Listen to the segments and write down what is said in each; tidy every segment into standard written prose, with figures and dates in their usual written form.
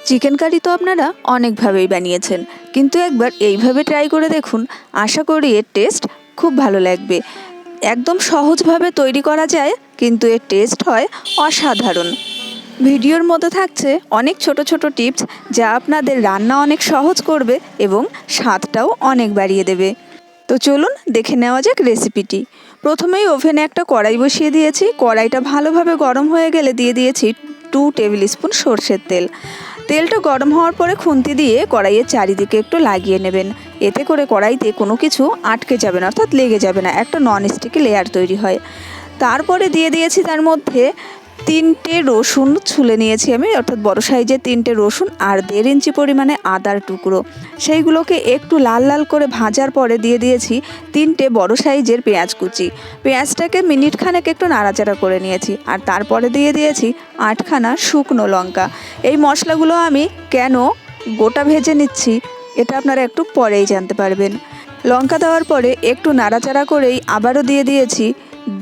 Chicken curry তো আপনারা অনেকভাবেই বানিয়েছেন, কিন্তু একবার এইভাবে ট্রাই করে দেখুন। আশা করি এর টেস্ট খুব ভালো লাগবে। একদম সহজভাবে তৈরি করা যায়, কিন্তু এর টেস্ট হয় অসাধারণ। ভিডিওর মধ্যে থাকছে অনেক ছোট ছোট টিপস, যা আপনাদের রান্না অনেক সহজ করবে এবং স্বাদটাও অনেক বাড়িয়ে দেবে। তো চলুন দেখে নেওয়া যাক রেসিপিটি। প্রথমেই ওভেনে একটা কড়াই বসিয়ে দিয়েছি। কড়াইটা ভালোভাবে গরম হয়ে গেলে দিয়ে দিয়েছি 2 টেবিল স্পুন সর্ষের তেল। তেলটা গরম হওয়ার পরে খুন্তি দিয়ে কড়াইয়ের চারিদিকে একটু লাগিয়ে নেবেন। এতে করে কড়াইতে কোনো কিছু আটকে যাবে না, অর্থাৎ লেগে যাবে না, একটা ননস্টিকি লেয়ার তৈরি হয়। তারপরে দিয়ে দিয়েছি তার মধ্যে 3টে রসুন ছুলে নিয়েছি আমি, অর্থাৎ বড় সাইজের 3টে রসুন আর 1.5 ইঞ্চি পরিমাণে আদার টুকরো। সেইগুলোকে একটু লাল লাল করে ভাজার পরে দিয়ে দিয়েছি 3টে বড় সাইজের পেঁয়াজ কুচি। পেঁয়াজটাকে মিনিট খানেক একটু নাড়াচাড়া করে নিয়েছি, আর তারপরে দিয়ে দিয়েছি 8খানা শুকনো লঙ্কা। এই মশলাগুলো আমি কেন গোটা ভেজে নিচ্ছি এটা আপনারা একটু পরেই জানতে পারবেন। লঙ্কা দেওয়ার পরে একটু নাড়াচাড়া করেই আবারও দিয়ে দিয়েছি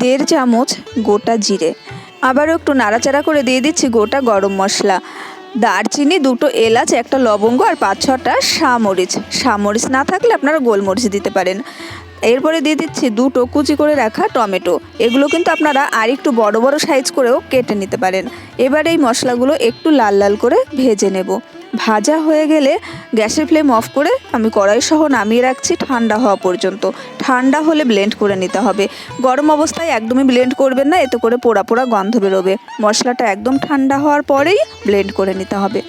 1.5 চামচ গোটা জিরে। আবারও একটু নাড়াচাড়া করে দিয়ে দিচ্ছি গোটা গরম মশলা, দারচিনি, 2টো এলাচ, একটা লবঙ্গ আর 5-6টা শামরিচ। শামরিচ না থাকলে আপনারা গোলমরিচ দিতে পারেন। এরপরে দিয়ে দিচ্ছি 2টো কুচি করে রাখা টমেটো। এগুলো কিন্তু আপনারা আর একটু বড় বড় সাইজ করেও কেটে নিতে পারেন। এবার এই মশলাগুলো একটু লাল লাল করে ভেজে নেব। ভাজা হয়ে গেলে গ্যাসের ফ্লেম অফ করে আমি কড়াই সহ নামিয়ে রাখছি ঠান্ডা হওয়া পর্যন্ত। ঠান্ডা হলে ব্লেন্ড করে নিতে হবে। গরম অবস্থায় একদমই ব্লেন্ড করবেন না, এতে করে পোড়া পোড়া গন্ধ বেরোবে। মশলাটা একদম ঠান্ডা হওয়ার পরেই ব্লেন্ড করে নিতে হবে।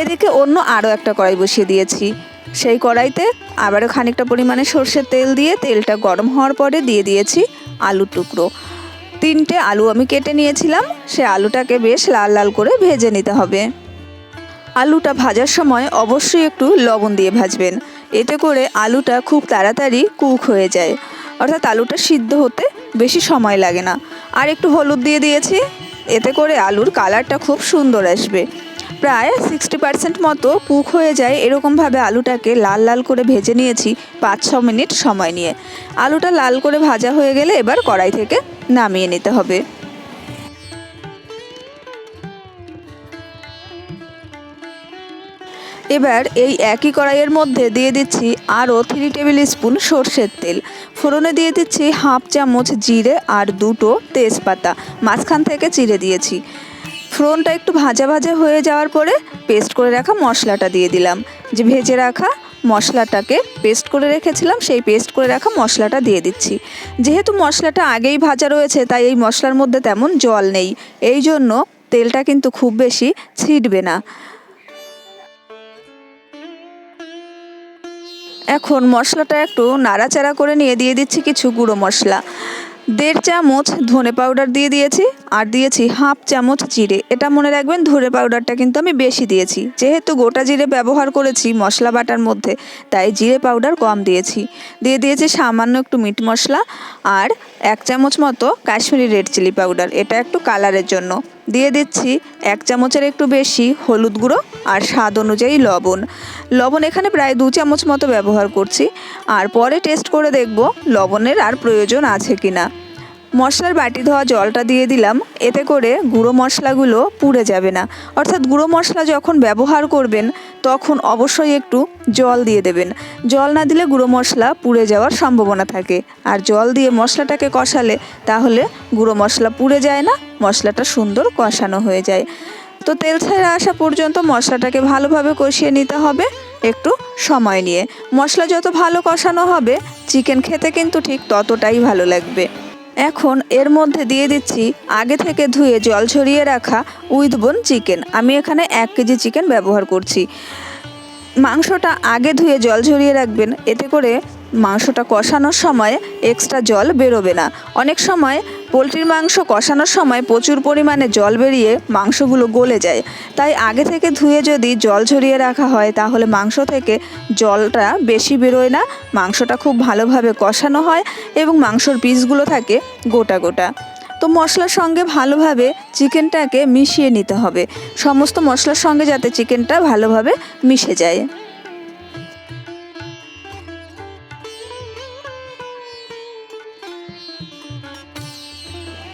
এদিকে অন্য আরও একটা কড়াই বসিয়ে দিয়েছি। সেই কড়াইতে আবারও খানিকটা পরিমাণে সর্ষের তেল দিয়ে তেলটা গরম হওয়ার পরে দিয়ে দিয়েছি আলুর টুকরো। 3টে আলু আমি কেটে নিয়েছিলাম, সে আলুটাকে বেশ লাল লাল করে ভেজে নিতে হবে। আলুটা ভাজার সময় অবশ্যই একটু লবণ দিয়ে ভাজবেন, এতে করে আলুটা খুব তাড়াতাড়ি কুক হয়ে যায়, অর্থাৎ আলুটা সিদ্ধ হতে বেশি সময় লাগে না। আর একটু হলুদ দিয়ে দিয়েছি, এতে করে আলুর কালারটা খুব সুন্দর আসবে। প্রায় 60% মতো কুক হয়ে যায়, এরকমভাবে আলুটাকে লাল লাল করে ভেজে নিয়েছি 5-6 মিনিট সময় নিয়ে। আলুটা লাল করে ভাজা হয়ে গেলে এবার কড়াই থেকে নামিয়ে নিতে হবে। এবার এই একই কড়াইয়ের মধ্যে দিয়ে দিচ্ছি আরও 3 টেবিল স্পুন সর্ষের তেল। ফোড়নে দিয়ে দিচ্ছি 1/2 চামচ জিরে আর 2টো তেজপাতা মাঝখান থেকে চিড়ে দিয়েছি। ফোড়নটা একটু ভাজা ভাজা হয়ে যাওয়ার পরে পেস্ট করে রাখা মশলাটা দিয়ে দিলাম। যে ভেজে রাখা মশলাটাকে পেস্ট করে রেখেছিলাম, সেই পেস্ট করে রাখা মশলাটা দিয়ে দিচ্ছি। যেহেতু মশলাটা আগেই ভাজা রয়েছে, তাই এই মশলার মধ্যে তেমন জল নেই, এই জন্য তেলটা কিন্তু খুব বেশি ছিটবে না। এখন মশলাটা একটু নাড়াচাড়া করে নিয়ে দিয়ে দিচ্ছি কিছু গুঁড়ো মশলা। 1.5 চামচ ধনে পাউডার দিয়ে দিয়েছি, আর দিয়েছি 1/2 চামচ জিরে। এটা মনে রাখবেন, ধনে পাউডারটা কিন্তু আমি বেশি দিয়েছি, যেহেতু গোটা জিরে ব্যবহার করেছি মশলা বাটার মধ্যে, তাই জিরে পাউডার কম দিয়েছি। দিয়ে দিয়েছি সামান্য একটু মিট মশলা আর 1 চামচ মতো কাশ্মীরি রেড চিলি পাউডার, এটা একটু কালারের জন্য। দিয়ে দিচ্ছি 1 চামচের একটু বেশি হলুদ গুঁড়ো আর স্বাদ অনুযায়ী লবণ। লবণ এখানে প্রায় 2 চামচ মতো ব্যবহার করছি, আর পরে টেস্ট করে দেখব লবণের আর প্রয়োজন আছে কিনা। মশলার বাটি ধোয়া জলটা দিয়ে দিলাম, এতে করে গুঁড়ো মশলাগুলো পুড়ে যাবে না। অর্থাৎ গুঁড়ো মশলা যখন ব্যবহার করবেন তখন অবশ্যই একটু জল দিয়ে দেবেন। জল না দিলে গুঁড়ো মশলা পুড়ে যাওয়ার সম্ভাবনা থাকে, আর জল দিয়ে মশলাটাকে কষালে তাহলে গুঁড়ো মশলা পুড়ে যায় না, মশলাটা সুন্দর কষানো হয়ে যায়। তো তেল ছেড়ে আসা পর্যন্ত মশলাটাকে ভালোভাবে কষিয়ে নিতে হবে একটু সময় নিয়ে। মশলা যত ভালো কষানো হবে, চিকেন খেতে কিন্তু ঠিক ততটাই ভালো লাগবে। এখন এর মধ্যে দিয়ে দিচ্ছি আগে থেকে ধুয়ে জল ঝরিয়ে রাখা উইথ বোন চিকেন। আমি এখানে 1 কেজি চিকেন ব্যবহার করছি। মাংসটা আগে ধুয়ে জল ঝরিয়ে রাখবেন, এতে করে মাংসটা কষানোর সময় এক্সট্রা জল বেরোবে না। অনেক সময় পোলট্রির মাংস কষানোর সময় প্রচুর পরিমাণে জল বেরিয়ে মাংসগুলো গলে যায়, তাই আগে থেকে ধুয়ে যদি জল ঝরিয়ে রাখা হয় তাহলে মাংস থেকে জলটা বেশি বেরোয় না, মাংসটা খুব ভালোভাবে কষানো হয় এবং মাংসর পিসগুলো থাকে গোটা গোটা। তো মশলার সঙ্গে ভালোভাবে চিকেনটাকে মিশিয়ে নিতে হবে, সমস্ত মশলার সঙ্গে যাতে চিকেনটা ভালোভাবে মিশে যায়।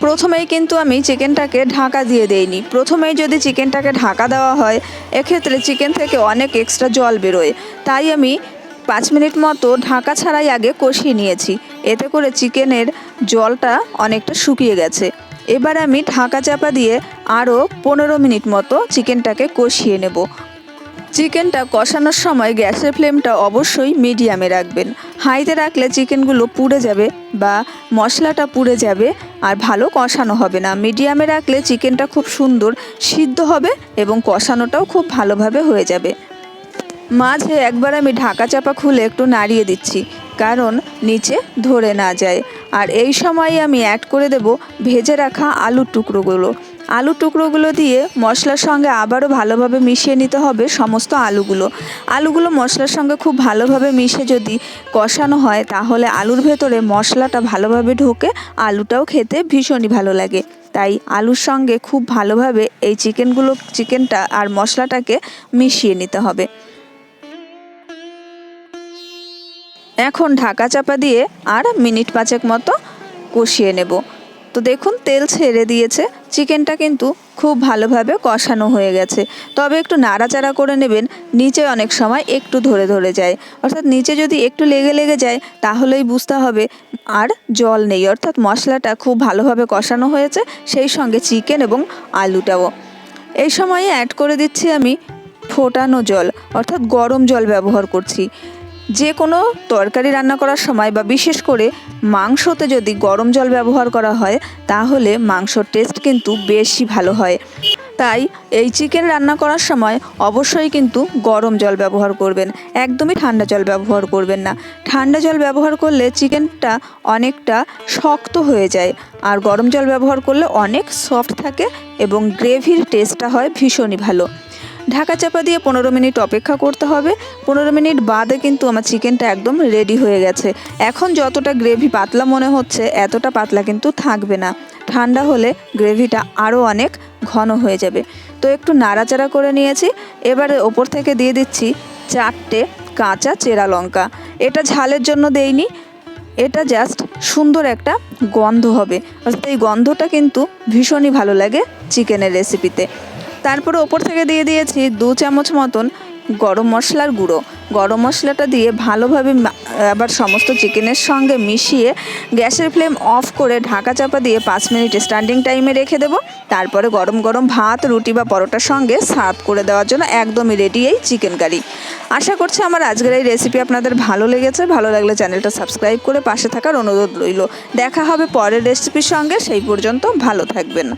প্রথমেই কিন্তু আমি চিকেনটাকে ঢাকা দিয়ে দেইনি। প্রথমেই যদি চিকেনটাকে ঢাকা দেওয়া হয় এক্ষেত্রে চিকেন থেকে অনেক এক্সট্রা জল বেরোয়, তাই আমি 5 মিনিট মতো ঢাকা ছাড়াই আগে কষিয়ে নিয়েছি। এতে করে চিকেনের জলটা অনেকটা শুকিয়ে গেছে। এবার আমি ঢাকা চাপা দিয়ে আরও 15 মিনিট মতো চিকেনটাকে কষিয়ে নেব। চিকেনটা কষানোর সময় গ্যাসের ফ্লেমটা অবশ্যই মিডিয়ামে রাখবেন। হাইতে রাখলে চিকেনগুলো পুড়ে যাবে বা মশলাটা পুড়ে যাবে আর ভালো কষানো হবে না। মিডিয়ামে রাখলে চিকেনটা খুব সুন্দর সিদ্ধ হবে এবং কষানোটাও খুব ভালোভাবে হয়ে যাবে। মাঝে একবার আমি ঢাকা চাপা খুলে একটু নাড়িয়ে দিচ্ছি, কারণ নিচে ধরে না যায়। আর এই সময় আমি অ্যাড করে দেব ভেজে রাখা আলুর টুকরোগুলো। আলুর টুকরোগুলো দিয়ে মশলার সঙ্গে আবারও ভালোভাবে মিশিয়ে নিতে হবে সমস্ত আলুগুলো মশলার সঙ্গে খুব ভালোভাবে মিশে যদি কষানো হয় তাহলে আলুর ভেতরে মশলাটা ভালোভাবে ঢোকে, আলুটাও খেতে ভীষণই ভালো লাগে। তাই আলুর সঙ্গে খুব ভালোভাবে এই চিকেনটা আর মশলাটাকে মিশিয়ে নিতে হবে। এখন ঢাকা চাপা দিয়ে আর মিনিট 5 মতো কষিয়ে নেব। তো দেখুন তেল ছেড়ে দিয়েছে, চিকেনটা কিন্তু খুব ভালোভাবে কষানো হয়ে গেছে। তবে একটু নাড়াচাড়া করে নেবেন, নিচে অনেক সময় একটু ধরে ধরে যায়, অর্থাৎ নিচে যদি একটু লেগে যায় তাহলেই বুঝতে হবে আর জল নেই, অর্থাৎ মশলাটা খুব ভালোভাবে কষানো হয়েছে, সেই সঙ্গে চিকেন এবং আলুটাও। এই সময়ে অ্যাড করে দিচ্ছি আমি ফোটানো জল, অর্থাৎ গরম জল ব্যবহার করছি। যে কোনো তরকারি রান্না করার সময় বা বিশেষ করে মাংসতে যদি গরম জল ব্যবহার করা হয় তাহলে মাংসর টেস্ট কিন্তু বেশি ভালো হয়। তাই এই চিকেন রান্না করার সময় অবশ্যই কিন্তু গরম জল ব্যবহার করবেন, একদমই ঠান্ডা জল ব্যবহার করবেন না। ঠান্ডা জল ব্যবহার করলে চিকেনটা অনেকটা শক্ত হয়ে যায়, আর গরম জল ব্যবহার করলে অনেক সফট থাকে এবং গ্রেভির টেস্টটা হয় ভীষণই ভালো। ঢাকা চাপা দিয়ে 15 মিনিট অপেক্ষা করতে হবে। 15 মিনিট বাদে কিন্তু আমার চিকেনটা একদম রেডি হয়ে গেছে। এখন যতটা গ্রেভি পাতলা মনে হচ্ছে এতটা পাতলা কিন্তু থাকবে না, ঠান্ডা হলে গ্রেভিটা আরও অনেক ঘন হয়ে যাবে। তো একটু নাড়াচাড়া করে নিয়েছি। এবারে ওপর থেকে দিয়ে দিচ্ছি 4টে কাঁচা চেরা লঙ্কা। এটা ঝালের জন্য দেইনি, এটা জাস্ট সুন্দর একটা গন্ধ হবে, অর্থাৎ এই গন্ধটা কিন্তু ভীষণই ভালো লাগে চিকেনের রেসিপিতে। তারপরে ওপর থেকে দিয়ে দিয়েছি 2 চামচ মতন গরম মশলার গুঁড়ো। গরম মশলাটা দিয়ে ভালোভাবে আবার সমস্ত চিকেনের সঙ্গে মিশিয়ে গ্যাসের ফ্লেম অফ করে ঢাকা চাপা দিয়ে 5 মিনিট স্ট্যান্ডিং টাইমে রেখে দেবো। তারপরে গরম গরম ভাত, রুটি বা পরোটার সঙ্গে সার্ভ করে দেওয়ার জন্য একদমই রেডি এই চিকেন কারি। আশা করছি আমার আজকের এই রেসিপি আপনাদের ভালো লেগেছে। ভালো লাগলে চ্যানেলটা সাবস্ক্রাইব করে পাশে থাকার অনুরোধ রইল। দেখা হবে পরের রেসিপির সঙ্গে, সেই পর্যন্ত ভালো থাকবেন।